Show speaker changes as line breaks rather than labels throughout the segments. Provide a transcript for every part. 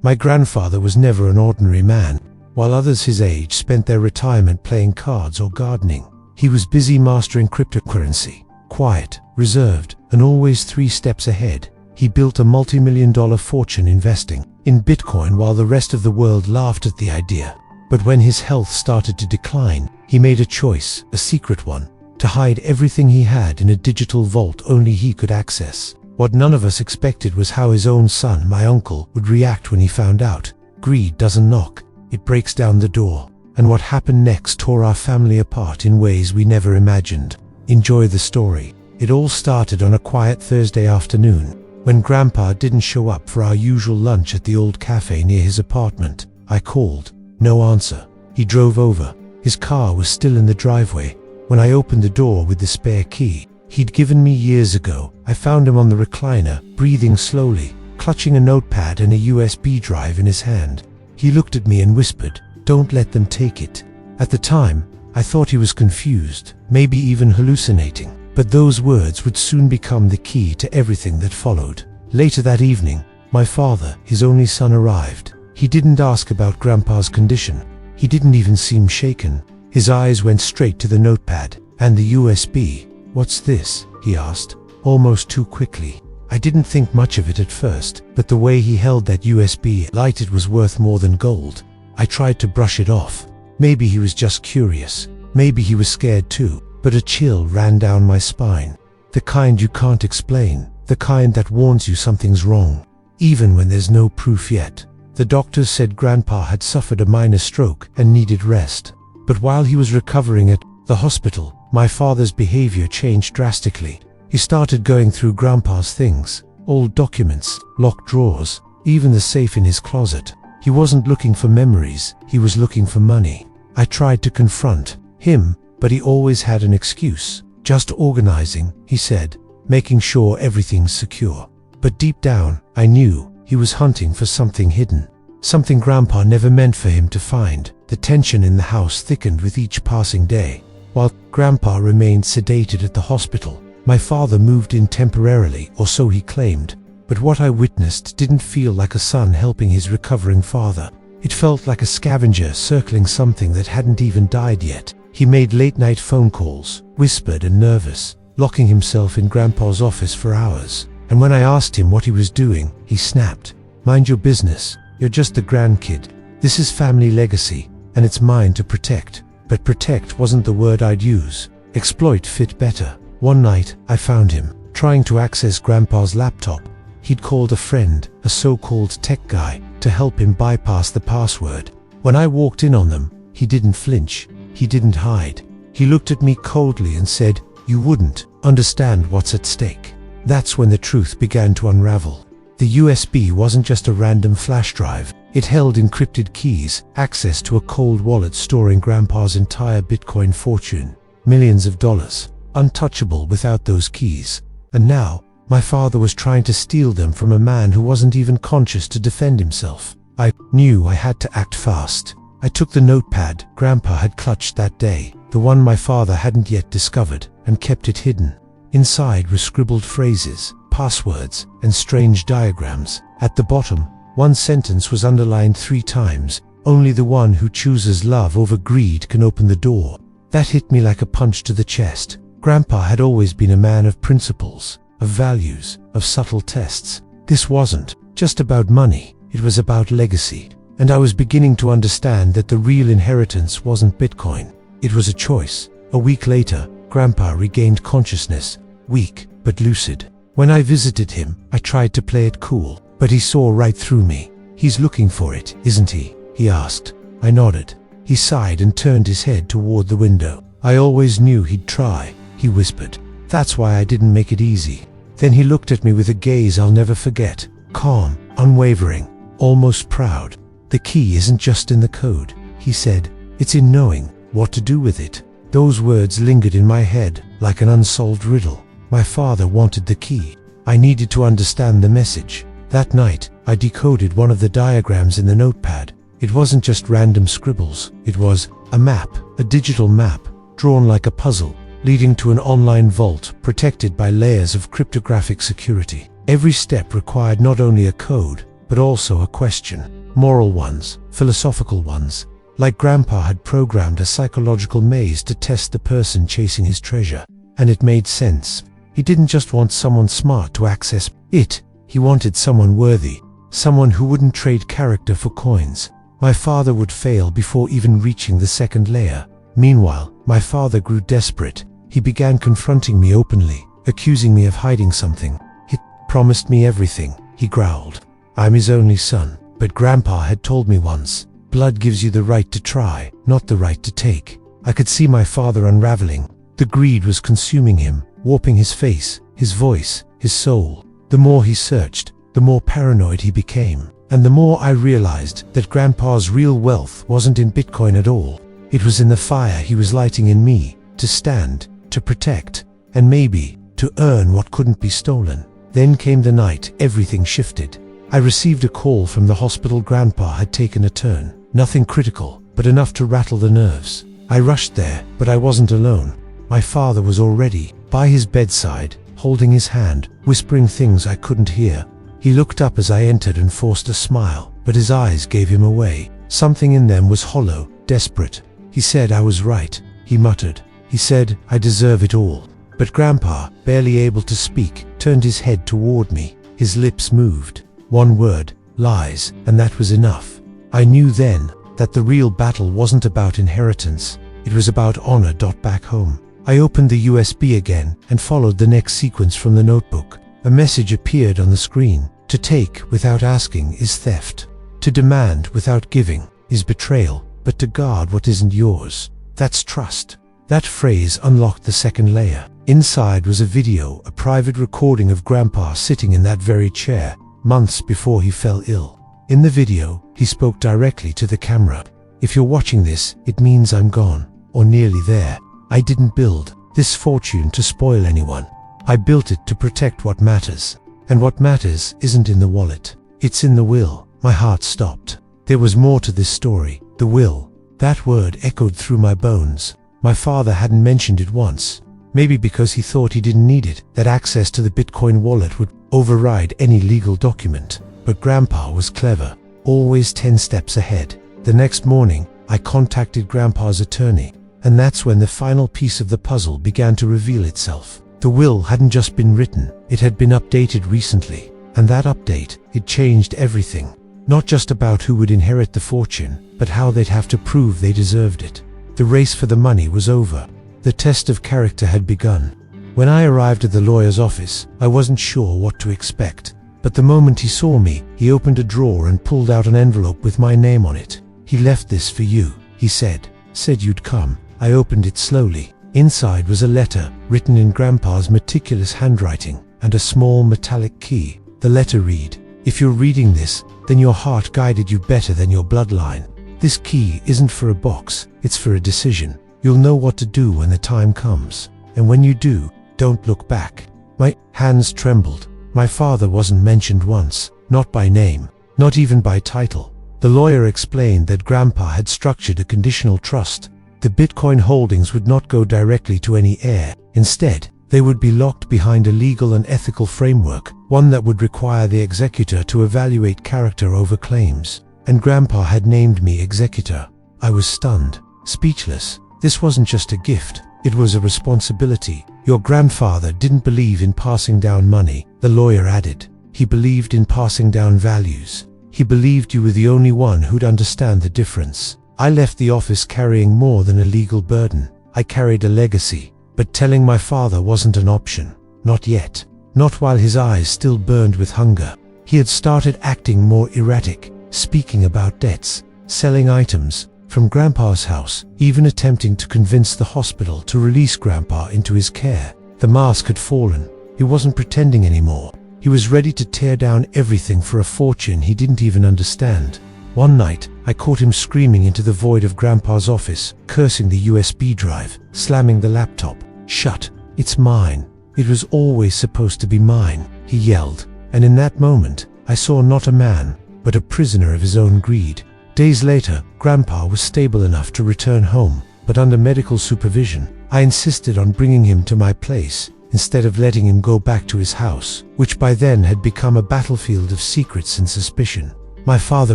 My grandfather was never an ordinary man. While others his age spent their retirement playing cards or gardening, he was busy mastering cryptocurrency. Quiet, reserved, and always 3 steps ahead. He built a multi-million-dollar fortune investing in Bitcoin while the rest of the world laughed at the idea. But when his health started to decline, he made a choice, a secret one, to hide everything he had in a digital vault only he could access. What none of us expected was how his own son, my uncle, would react when he found out. Greed doesn't knock, it breaks down the door. And what happened next tore our family apart in ways we never imagined. Enjoy the story. It all started on a quiet Thursday afternoon, when Grandpa didn't show up for our usual lunch at the old cafe near his apartment. I called. No answer. He drove over. His car was still in the driveway. When I opened the door with the spare key he'd given me years ago, I found him on the recliner, breathing slowly, clutching a notepad and a USB drive in his hand. He looked at me and whispered, "Don't let them take it." At the time, I thought he was confused, maybe even hallucinating. But those words would soon become the key to everything that followed. Later that evening, my father, his only son, arrived. He didn't ask about Grandpa's condition. He didn't even seem shaken. His eyes went straight to the notepad and the USB. "What's this?" he asked, almost too quickly. I didn't think much of it at first, but the way he held that USB lighted was worth more than gold. I tried to brush it off. Maybe he was just curious. Maybe he was scared too. But a chill ran down my spine. The kind you can't explain. The kind that warns you something's wrong, even when there's no proof yet. The doctors said Grandpa had suffered a minor stroke and needed rest. But while he was recovering at the hospital, my father's behavior changed drastically. He started going through Grandpa's things, old documents, locked drawers, even the safe in his closet. He wasn't looking for memories, he was looking for money. I tried to confront him, but he always had an excuse. "Just organizing," he said, "making sure everything's secure." But deep down, I knew he was hunting for something hidden, something Grandpa never meant for him to find. The tension in the house thickened with each passing day. While Grandpa remained sedated at the hospital, my father moved in temporarily, or so he claimed. But what I witnessed didn't feel like a son helping his recovering father. It felt like a scavenger circling something that hadn't even died yet. He made late-night phone calls, whispered and nervous, locking himself in Grandpa's office for hours. And when I asked him what he was doing, he snapped, "Mind your business. You're just a grandkid. This is family legacy, and it's mine to protect." But protect wasn't the word I'd use. Exploit fit better. One night, I found him, trying to access Grandpa's laptop. He'd called a friend, a so-called tech guy, to help him bypass the password. When I walked in on them, he didn't flinch. He didn't hide. He looked at me coldly and said, "You wouldn't understand what's at stake." That's when the truth began to unravel. The USB wasn't just a random flash drive. It held encrypted keys, access to a cold wallet storing Grandpa's entire Bitcoin fortune, millions of dollars, untouchable without those keys. And now, my father was trying to steal them from a man who wasn't even conscious to defend himself. I knew I had to act fast. I took the notepad Grandpa had clutched that day, the one my father hadn't yet discovered, and kept it hidden. Inside were scribbled phrases, passwords, and strange diagrams. At the bottom, one sentence was underlined 3 times. "Only the one who chooses love over greed can open the door." That hit me like a punch to the chest. Grandpa had always been a man of principles, of values, of subtle tests. This wasn't just about money, it was about legacy. And I was beginning to understand that the real inheritance wasn't Bitcoin. It was a choice. A week later, Grandpa regained consciousness, weak but lucid. When I visited him, I tried to play it cool, but he saw right through me. "He's looking for it, isn't he?" he asked. I nodded. He sighed and turned his head toward the window. "I always knew he'd try," he whispered. "That's why I didn't make it easy." Then he looked at me with a gaze I'll never forget, calm, unwavering, almost proud. "The key isn't just in the code," he said. "It's in knowing what to do with it." Those words lingered in my head like an unsolved riddle. My father wanted the key. I needed to understand the message. That night, I decoded one of the diagrams in the notepad. It wasn't just random scribbles. It was a map, a digital map, drawn like a puzzle, leading to an online vault protected by layers of cryptographic security. Every step required not only a code, but but also a question. Moral ones, philosophical ones. Like Grandpa had programmed a psychological maze to test the person chasing his treasure. And it made sense. He didn't just want someone smart to access it, he wanted someone worthy. Someone who wouldn't trade character for coins. My father would fail before even reaching the second layer. Meanwhile, my father grew desperate. He began confronting me openly, accusing me of hiding something. He promised me everything, he growled. I'm his only son, but Grandpa had told me once, blood gives you the right to try, not the right to take. I could see my father unraveling. The greed was consuming him, warping his face, his voice, his soul. The more he searched, the more paranoid he became. And the more I realized that Grandpa's real wealth wasn't in Bitcoin at all. It was in the fire he was lighting in me, to stand, to protect, and maybe to earn what couldn't be stolen. Then came the night everything shifted. I received a call from the hospital. Grandpa had taken a turn. Nothing critical, but enough to rattle the nerves. I rushed there, but I wasn't alone. My father was already by his bedside, holding his hand, whispering things I couldn't hear. He looked up as I entered and forced a smile, but his eyes gave him away. Something in them was hollow, desperate. He said I was right, he muttered. He said I deserve it all. But Grandpa, barely able to speak, turned his head toward me. His lips moved. One word, lies, and that was enough. I knew then that the real battle wasn't about inheritance. It was about honor. Back home, I opened the USB again and followed the next sequence from the notebook. A message appeared on the screen. To take without asking is theft. To demand without giving is betrayal. But to guard what isn't yours, that's trust. That phrase unlocked the second layer. Inside was a video, a private recording of Grandpa sitting in that very chair, months before he fell ill. In the video, he spoke directly to the camera. If you're watching this, it means I'm gone, or nearly there. I didn't build this fortune to spoil anyone. I built it to protect what matters. And what matters isn't in the wallet. It's in the will. My heart stopped. There was more to this story. The will. That word echoed through my bones. My father hadn't mentioned it once. Maybe because he thought he didn't need it, that access to the Bitcoin wallet would override any legal document. But Grandpa was clever, always 10 steps ahead. The next morning, I contacted Grandpa's attorney, and that's when the final piece of the puzzle began to reveal itself. The will hadn't just been written, it had been updated recently. And that update, it changed everything. Not just about who would inherit the fortune, but how they'd have to prove they deserved it. The race for the money was over. The test of character had begun. When I arrived at the lawyer's office, I wasn't sure what to expect. But the moment he saw me, he opened a drawer and pulled out an envelope with my name on it. He left this for you, he said. Said you'd come. I opened it slowly. Inside was a letter, written in Grandpa's meticulous handwriting, and a small metallic key. The letter read, "If you're reading this, then your heart guided you better than your bloodline. This key isn't for a box, it's for a decision. You'll know what to do when the time comes. And when you do, don't look back." My hands trembled. My father wasn't mentioned once, not by name, not even by title. The lawyer explained that Grandpa had structured a conditional trust. The Bitcoin holdings would not go directly to any heir. Instead, they would be locked behind a legal and ethical framework, one that would require the executor to evaluate character over claims. And Grandpa had named me executor. I was stunned, speechless. This wasn't just a gift, it was a responsibility. Your grandfather didn't believe in passing down money, the lawyer added. He believed in passing down values. He believed you were the only one who'd understand the difference. I left the office carrying more than a legal burden. I carried a legacy. But telling my father wasn't an option. Not yet. Not while his eyes still burned with hunger. He had started acting more erratic, speaking about debts, selling items from Grandpa's house, even attempting to convince the hospital to release Grandpa into his care. The mask had fallen. He wasn't pretending anymore. He was ready to tear down everything for a fortune he didn't even understand. One night, I caught him screaming into the void of Grandpa's office, cursing the USB drive, slamming the laptop. "Shut! It's mine. It was always supposed to be mine," he yelled. And in that moment, I saw not a man, but a prisoner of his own greed. Days later, Grandpa was stable enough to return home, but under medical supervision. I insisted on bringing him to my place, instead of letting him go back to his house, which by then had become a battlefield of secrets and suspicion. My father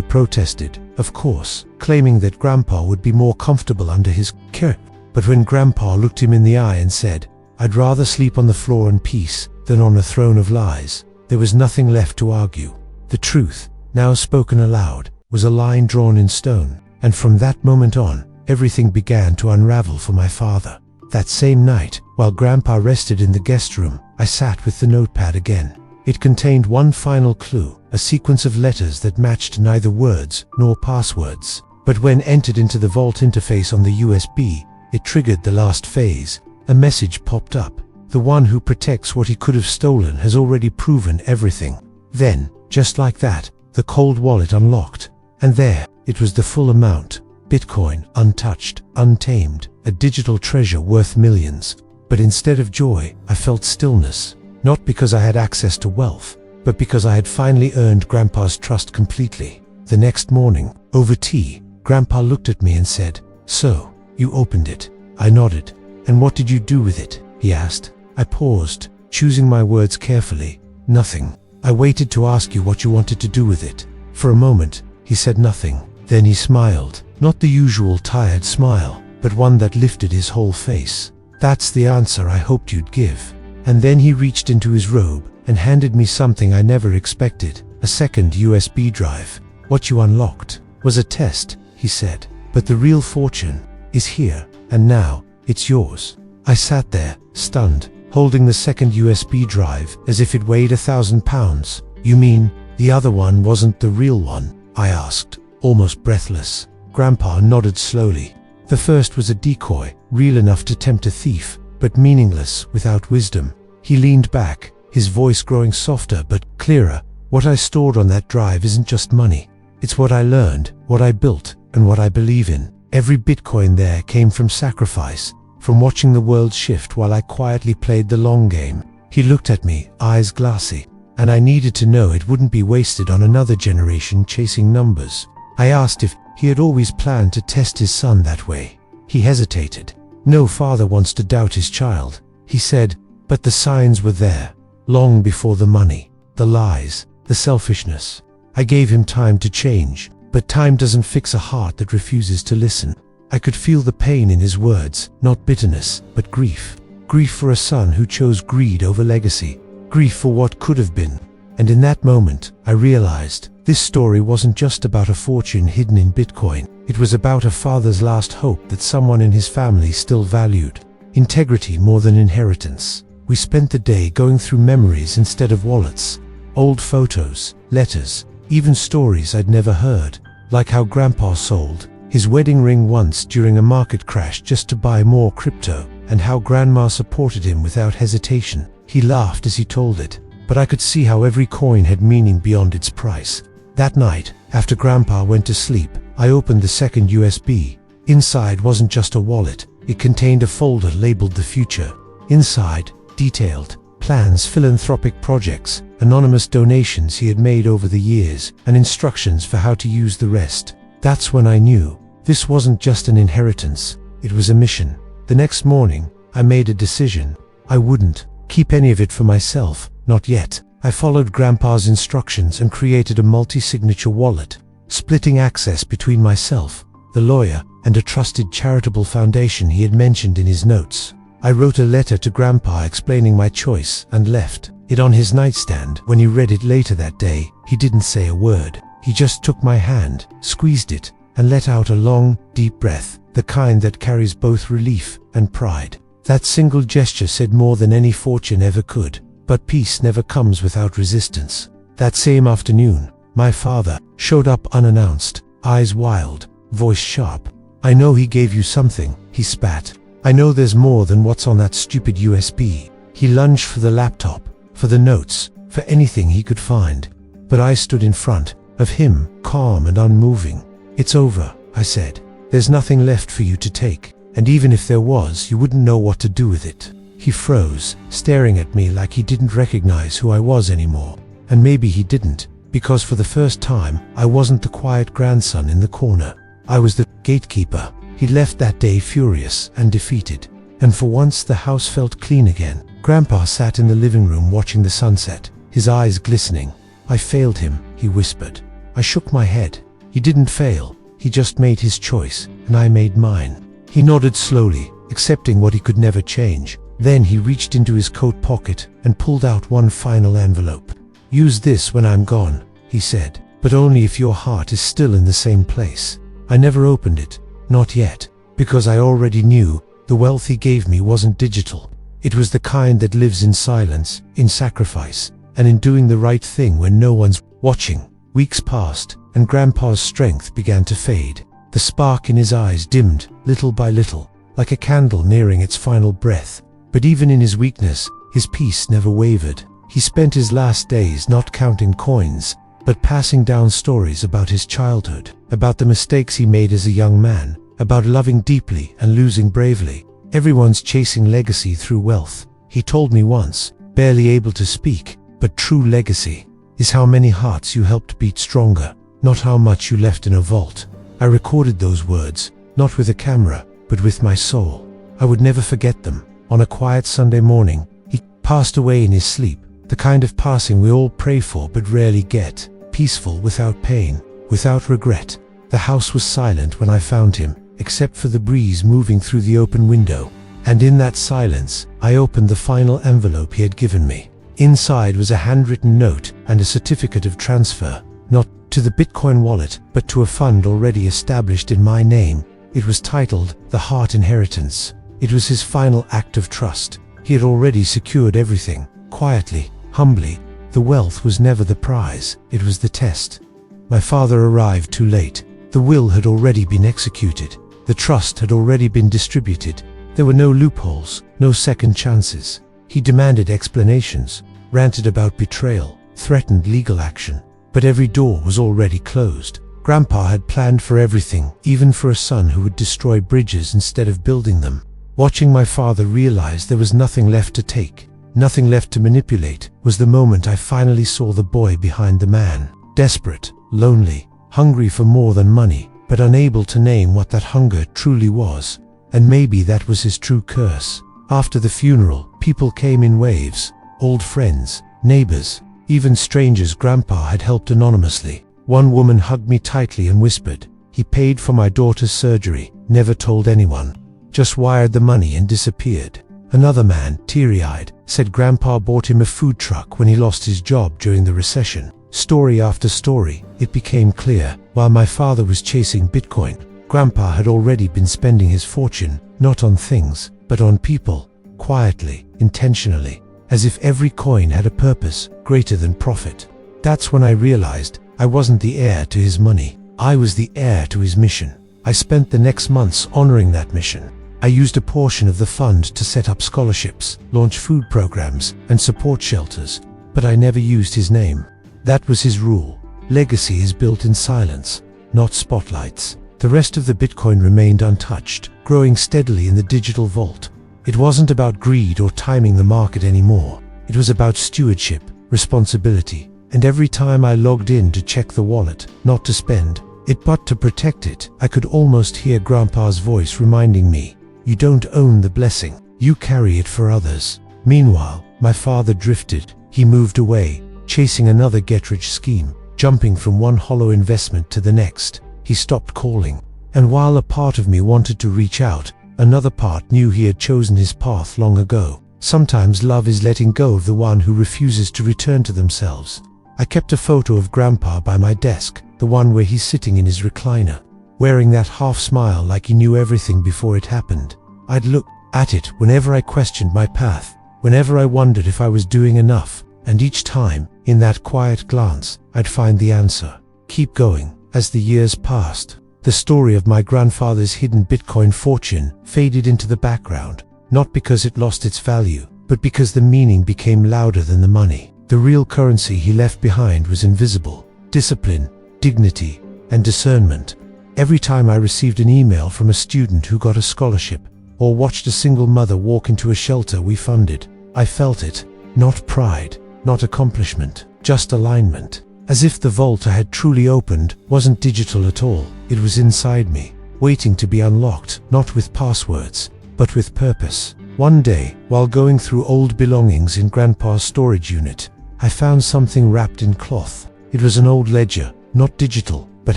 protested, of course, claiming that Grandpa would be more comfortable under his care. But when Grandpa looked him in the eye and said, "I'd rather sleep on the floor in peace than on a throne of lies," there was nothing left to argue. The truth, now spoken aloud, was a line drawn in stone, and from that moment on, everything began to unravel for my father. That same night, while Grandpa rested in the guest room, I sat with the notepad again. It contained one final clue, a sequence of letters that matched neither words nor passwords. But when entered into the vault interface on the USB, it triggered the last phase. A message popped up. The one who protects what he could have stolen has already proven everything. Then, just like that, the cold wallet unlocked. And there, it was the full amount. Bitcoin, untouched, untamed, a digital treasure worth millions. But instead of joy, I felt stillness. Not because I had access to wealth, but because I had finally earned Grandpa's trust completely. The next morning, over tea, Grandpa looked at me and said, "So, you opened it." I nodded. "And what did you do with it?" he asked. I paused, choosing my words carefully. "Nothing. I waited to ask you what you wanted to do with it." For a moment, he said nothing. Then he smiled, not the usual tired smile, but one that lifted his whole face. "That's the answer I hoped you'd give." And then he reached into his robe and handed me something I never expected, a second USB drive. "What you unlocked was a test," he said, "but the real fortune is here, and now it's yours." I sat there, stunned, holding the second USB drive as if it weighed 1,000 pounds. "You mean the other one wasn't the real one?" I asked, almost breathless. Grandpa nodded slowly. "The first was a decoy, real enough to tempt a thief, but meaningless without wisdom." He leaned back, his voice growing softer but clearer. "What I stored on that drive isn't just money. It's what I learned, what I built, and what I believe in. Every Bitcoin there came from sacrifice, from watching the world shift while I quietly played the long game." He looked at me, eyes glassy, and I needed to know it wouldn't be wasted on another generation chasing numbers. I asked if he had always planned to test his son that way. He hesitated. "No father wants to doubt his child," he said, "but the signs were there, long before the money, the lies, the selfishness." I gave him time to change, but time doesn't fix a heart that refuses to listen. I could feel the pain in his words, not bitterness, but grief. Grief for a son who chose greed over legacy. Grief for what could have been. And in that moment, I realized this story wasn't just about a fortune hidden in Bitcoin. It was about a father's last hope that someone in his family still valued. Integrity more than inheritance. We spent the day going through memories instead of wallets. Old photos, letters, even stories I'd never heard. Like how Grandpa sold his wedding ring once during a market crash just to buy more crypto, and how Grandma supported him without hesitation. He laughed as he told it, but I could see how every coin had meaning beyond its price. That night, after Grandpa went to sleep, I opened the second USB. Inside wasn't just a wallet, it contained a folder labeled The Future. Inside, detailed plans, philanthropic projects, anonymous donations he had made over the years, and instructions for how to use the rest. That's when I knew this wasn't just an inheritance, it was a mission. The next morning, I made a decision. I wouldn't keep any of it for myself, not yet. I followed Grandpa's instructions and created a multi-signature wallet, splitting access between myself, the lawyer, and a trusted charitable foundation he had mentioned in his notes. I wrote a letter to Grandpa explaining my choice and left it on his nightstand. When he read it later that day, he didn't say a word. He just took my hand, squeezed it, and let out a long, deep breath, the kind that carries both relief and pride. That single gesture said more than any fortune ever could. But peace never comes without resistance. That same afternoon, my father showed up unannounced, eyes wild, voice sharp. "I know he gave you something," he spat. "I know there's more than what's on that stupid USB." He lunged for the laptop, for the notes, for anything he could find. But I stood in front of him, calm and unmoving. "It's over," I said. "There's nothing left for you to take, and even if there was, you wouldn't know what to do with it." He froze, staring at me like he didn't recognize who I was anymore. And maybe he didn't, because for the first time, I wasn't the quiet grandson in the corner. I was the gatekeeper. He left that day furious and defeated. And for once the house felt clean again. Grandpa sat in the living room watching the sunset, his eyes glistening. "I failed him," he whispered. I shook my head. "He didn't fail. He just made his choice, and I made mine." He nodded slowly, accepting what he could never change. Then he reached into his coat pocket and pulled out one final envelope. "Use this when I'm gone," he said, "but only if your heart is still in the same place." I never opened it, not yet, because I already knew the wealth he gave me wasn't digital. It was the kind that lives in silence, in sacrifice, and in doing the right thing when no one's watching. Weeks passed, and Grandpa's strength began to fade. The spark in his eyes dimmed, little by little, like a candle nearing its final breath. But even in his weakness, his peace never wavered. He spent his last days not counting coins, but passing down stories about his childhood, about the mistakes he made as a young man, about loving deeply and losing bravely. Everyone's chasing legacy through wealth, he told me once, barely able to speak, but true legacy is how many hearts you helped beat stronger, not how much you left in a vault. I recorded those words, not with a camera, but with my soul. I would never forget them. On a quiet Sunday morning, he passed away in his sleep, the kind of passing we all pray for but rarely get, peaceful without pain, without regret. The house was silent when I found him, except for the breeze moving through the open window. And in that silence, I opened the final envelope he had given me. Inside was a handwritten note and a certificate of transfer, not to the Bitcoin wallet, but to a fund already established in my name. It was titled The Heart Inheritance. It was his final act of trust. He had already secured everything, quietly, humbly. The wealth was never the prize, it was the test. My father arrived too late. The will had already been executed. The trust had already been distributed. There were no loopholes, no second chances. He demanded explanations, ranted about betrayal, threatened legal action. But every door was already closed. Grandpa had planned for everything, even for a son who would destroy bridges instead of building them. Watching my father realize there was nothing left to take, nothing left to manipulate, was the moment I finally saw the boy behind the man. Desperate, lonely, hungry for more than money, but unable to name what that hunger truly was. And maybe that was his true curse. After the funeral, people came in waves. Old friends, neighbors, even strangers Grandpa had helped anonymously. One woman hugged me tightly and whispered, "He paid for my daughter's surgery, never told anyone. Just wired the money and disappeared." Another man, teary-eyed, said Grandpa bought him a food truck when he lost his job during the recession. Story after story, it became clear, while my father was chasing Bitcoin, Grandpa had already been spending his fortune, not on things, but on people, quietly, intentionally, as if every coin had a purpose greater than profit. That's when I realized I wasn't the heir to his money. I was the heir to his mission. I spent the next months honoring that mission. I used a portion of the fund to set up scholarships, launch food programs, and support shelters, but I never used his name. That was his rule. Legacy is built in silence, not spotlights. The rest of the Bitcoin remained untouched, growing steadily in the digital vault. It wasn't about greed or timing the market anymore. It was about stewardship, responsibility, and every time I logged in to check the wallet, not to spend it but to protect it, I could almost hear Grandpa's voice reminding me, "You don't own the blessing, you carry it for others." Meanwhile, my father drifted. He moved away, chasing another get-rich scheme, jumping from one hollow investment to the next. He stopped calling, and while a part of me wanted to reach out, another part knew he had chosen his path long ago. Sometimes love is letting go of the one who refuses to return to themselves. I kept a photo of Grandpa by my desk, the one where he's sitting in his recliner, wearing that half smile like he knew everything before it happened. I'd look at it whenever I questioned my path, whenever I wondered if I was doing enough, and each time, in that quiet glance, I'd find the answer. Keep going. As the years passed, the story of my grandfather's hidden Bitcoin fortune faded into the background, not because it lost its value, but because the meaning became louder than the money. The real currency he left behind was invisible: discipline, dignity, and discernment. Every time I received an email from a student who got a scholarship, or watched a single mother walk into a shelter we funded, I felt it. Not pride, not accomplishment, just alignment. As if the vault I had truly opened wasn't digital at all. It was inside me, waiting to be unlocked, not with passwords, but with purpose. One day, while going through old belongings in Grandpa's storage unit, I found something wrapped in cloth. It was an old ledger, not digital, but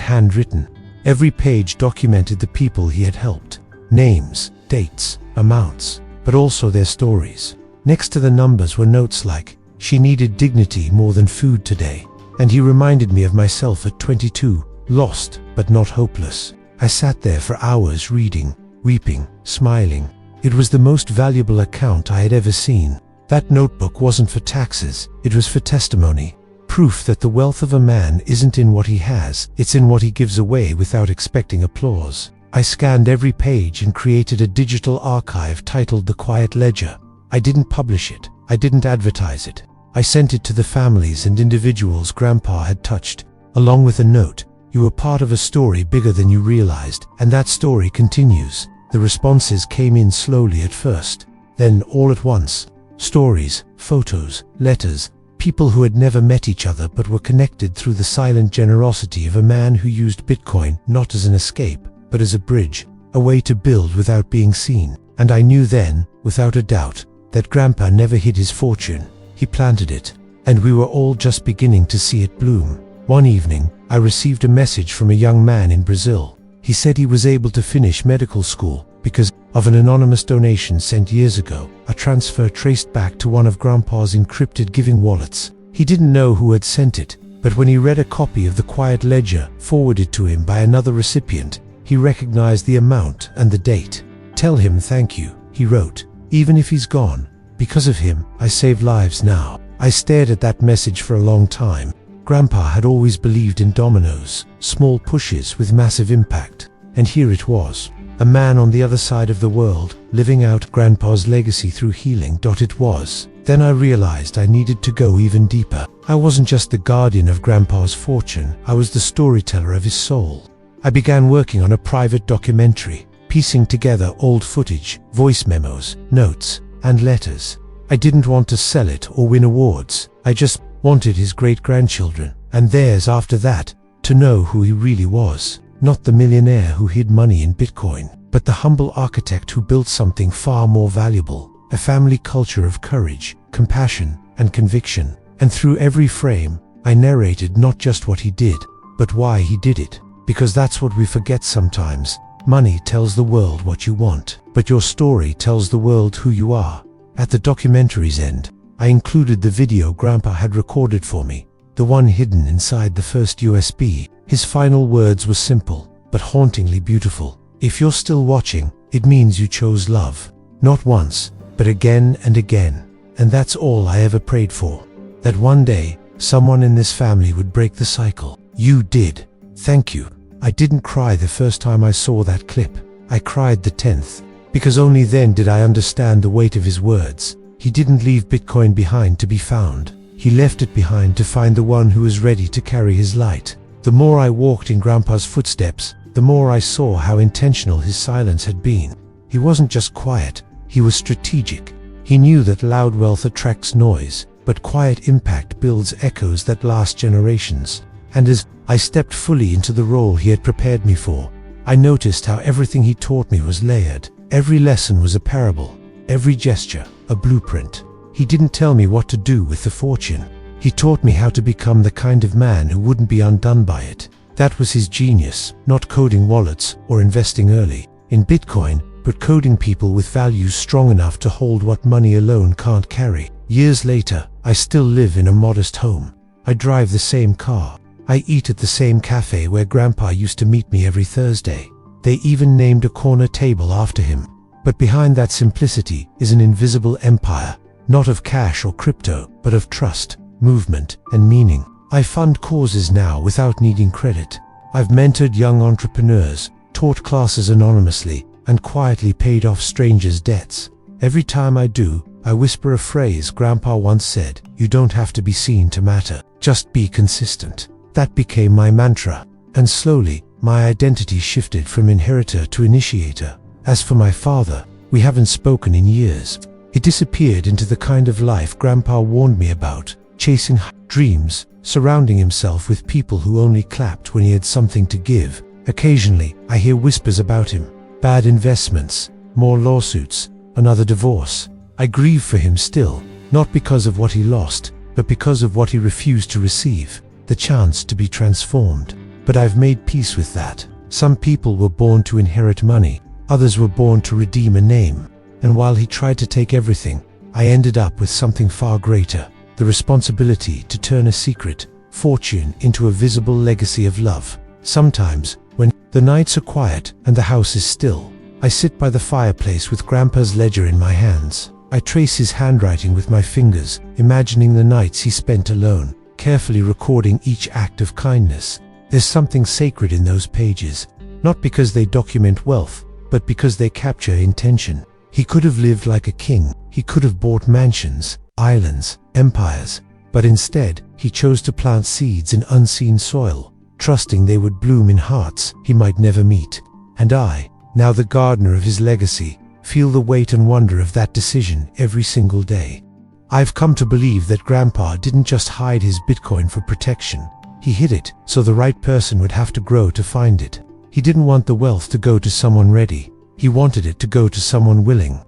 handwritten. Every page documented the people he had helped. Names, dates, amounts, but also their stories. Next to the numbers were notes like, "She needed dignity more than food today." And he reminded me of myself at 22, lost, but not hopeless. I sat there for hours reading, weeping, smiling. It was the most valuable account I had ever seen. That notebook wasn't for taxes, it was for testimony. Proof that the wealth of a man isn't in what he has, it's in what he gives away without expecting applause. I scanned every page and created a digital archive titled The Quiet Ledger. I didn't publish it. I didn't advertise it. I sent it to the families and individuals Grandpa had touched, along with a note, "You were part of a story bigger than you realized, and that story continues." The responses came in slowly at first, then all at once. Stories, photos, letters, people who had never met each other but were connected through the silent generosity of a man who used Bitcoin not as an escape, but as a bridge, a way to build without being seen. And I knew then, without a doubt, that Grandpa never hid his fortune. He planted it, and we were all just beginning to see it bloom. One evening, I received a message from a young man in Brazil. He said he was able to finish medical school because of an anonymous donation sent years ago, a transfer traced back to one of Grandpa's encrypted giving wallets. He didn't know who had sent it, but when he read a copy of the Quiet Ledger forwarded to him by another recipient, he recognized the amount and the date. "Tell him thank you," he wrote, "even if he's gone. Because of him, I save lives now." I stared at that message for a long time. Grandpa had always believed in dominoes, small pushes with massive impact. And here it was, a man on the other side of the world, living out Grandpa's legacy through healing. It was. Then I realized I needed to go even deeper. I wasn't just the guardian of Grandpa's fortune, I was the storyteller of his soul. I began working on a private documentary, piecing together old footage, voice memos, notes, and letters. I didn't want to sell it or win awards. I just wanted his great-grandchildren, and theirs after that, to know who he really was. Not the millionaire who hid money in Bitcoin, but the humble architect who built something far more valuable, a family culture of courage, compassion, and conviction. And through every frame, I narrated not just what he did, but why he did it. Because that's what we forget sometimes. Money tells the world what you want, but your story tells the world who you are. At the documentary's end, I included the video Grandpa had recorded for me, the one hidden inside the first USB. His final words were simple, but hauntingly beautiful. "If you're still watching, it means you chose love. Not once, but again and again." And that's all I ever prayed for. That one day, someone in this family would break the cycle. You did. Thank you. I didn't cry the first time I saw that clip. I cried the 10th. Because only then did I understand the weight of his words. He didn't leave Bitcoin behind to be found. He left it behind to find the one who was ready to carry his light. The more I walked in Grandpa's footsteps, the more I saw how intentional his silence had been. He wasn't just quiet, he was strategic. He knew that loud wealth attracts noise, but quiet impact builds echoes that last generations. And as I stepped fully into the role he had prepared me for, I noticed how everything he taught me was layered. Every lesson was a parable, every gesture a blueprint. He didn't tell me what to do with the fortune. He taught me how to become the kind of man who wouldn't be undone by it. That was his genius, not coding wallets or investing early in Bitcoin, but coding people with values strong enough to hold what money alone can't carry. Years later, I still live in a modest home. I drive the same car. I eat at the same cafe where Grandpa used to meet me every Thursday. They even named a corner table after him. But behind that simplicity is an invisible empire, not of cash or crypto, but of trust, movement, and meaning. I fund causes now without needing credit. I've mentored young entrepreneurs, taught classes anonymously, and quietly paid off strangers' debts. Every time I do, I whisper a phrase Grandpa once said, "You don't have to be seen to matter, just be consistent." That became my mantra, and slowly, my identity shifted from inheritor to initiator. As for my father, we haven't spoken in years. He disappeared into the kind of life Grandpa warned me about, chasing dreams, surrounding himself with people who only clapped when he had something to give. Occasionally, I hear whispers about him, bad investments, more lawsuits, another divorce. I grieve for him still, not because of what he lost, but because of what he refused to receive, the chance to be transformed. But I've made peace with that. Some people were born to inherit money, others were born to redeem a name. And while he tried to take everything, I ended up with something far greater, the responsibility to turn a secret fortune into a visible legacy of love. Sometimes, when the nights are quiet and the house is still, I sit by the fireplace with Grandpa's ledger in my hands. I trace his handwriting with my fingers, imagining the nights he spent alone, carefully recording each act of kindness. There's something sacred in those pages, not because they document wealth, but because they capture intention. He could have lived like a king. He could have bought mansions, islands, empires, but instead, he chose to plant seeds in unseen soil, trusting they would bloom in hearts he might never meet. And I, now the gardener of his legacy, feel the weight and wonder of that decision every single day. I've come to believe that Grandpa didn't just hide his Bitcoin for protection. He hid it so the right person would have to grow to find it. He didn't want the wealth to go to someone ready. He wanted it to go to someone willing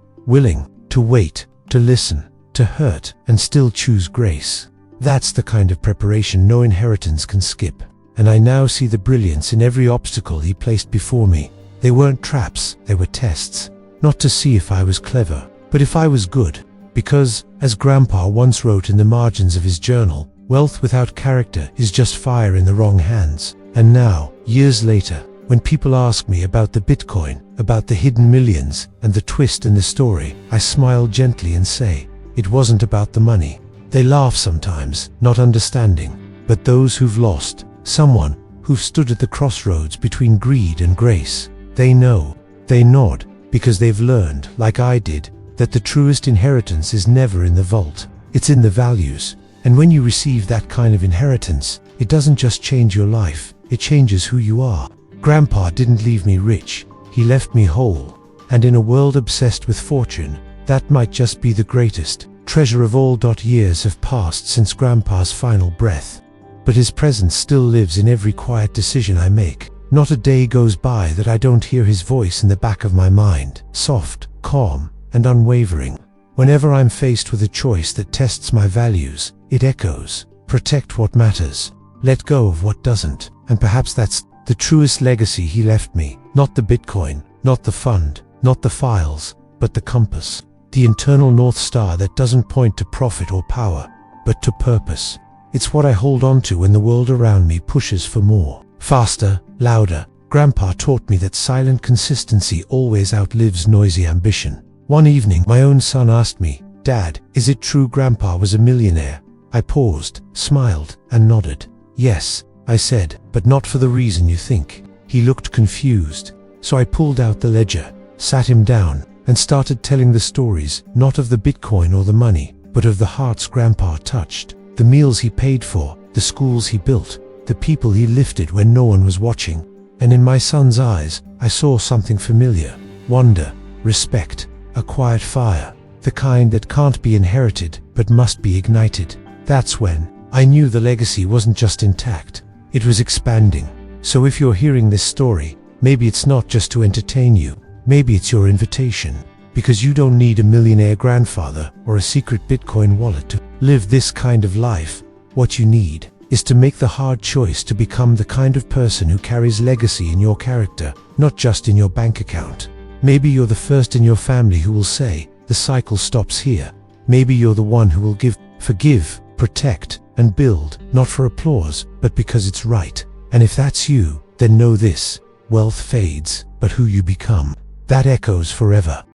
to wait, to listen, to hurt, and still choose grace. That's the kind of preparation no inheritance can skip. And I now see the brilliance in every obstacle he placed before me. They weren't traps, they were tests. Not to see if I was clever, but if I was good. Because, as Grandpa once wrote in the margins of his journal, wealth without character is just fire in the wrong hands. And now, years later, when people ask me about the Bitcoin, about the hidden millions, and the twist in the story, I smile gently and say, it wasn't about the money. They laugh sometimes, not understanding. But those who've lost, someone who've stood at the crossroads between greed and grace, they know, they nod, because they've learned, like I did, that the truest inheritance is never in the vault, it's in the values. And when you receive that kind of inheritance, it doesn't just change your life, it changes who you are. Grandpa didn't leave me rich, he left me whole. And in a world obsessed with fortune, that might just be the greatest treasure of all. Years have passed since Grandpa's final breath, but his presence still lives in every quiet decision I make. Not a day goes by that I don't hear his voice in the back of my mind, soft, calm, and unwavering. Whenever I'm faced with a choice that tests my values, it echoes, protect what matters, let go of what doesn't. And perhaps that's the truest legacy he left me. Not the Bitcoin, not the fund, not the files, but the compass. The internal North Star that doesn't point to profit or power, but to purpose. It's what I hold on to when the world around me pushes for more. Faster, louder. Grandpa taught me that silent consistency always outlives noisy ambition. One evening, my own son asked me, "Dad, is it true Grandpa was a millionaire?" I paused, smiled, and nodded. "Yes," I said, "but not for the reason you think." He looked confused, so I pulled out the ledger, sat him down, and started telling the stories, not of the Bitcoin or the money, but of the hearts Grandpa touched, the meals he paid for, the schools he built, the people he lifted when no one was watching. And in my son's eyes, I saw something familiar. Wonder, respect, a quiet fire, the kind that can't be inherited, but must be ignited. That's when I knew the legacy wasn't just intact, it was expanding. So if you're hearing this story, maybe it's not just to entertain you, maybe it's your invitation. Because you don't need a millionaire grandfather or a secret Bitcoin wallet to live this kind of life. What you need is to make the hard choice to become the kind of person who carries legacy in your character, not just in your bank account. Maybe you're the first in your family who will say, the cycle stops here. Maybe you're the one who will give, forgive, protect, and build, not for applause, but because it's right. And if that's you, then know this: wealth fades, but who you become, that echoes forever.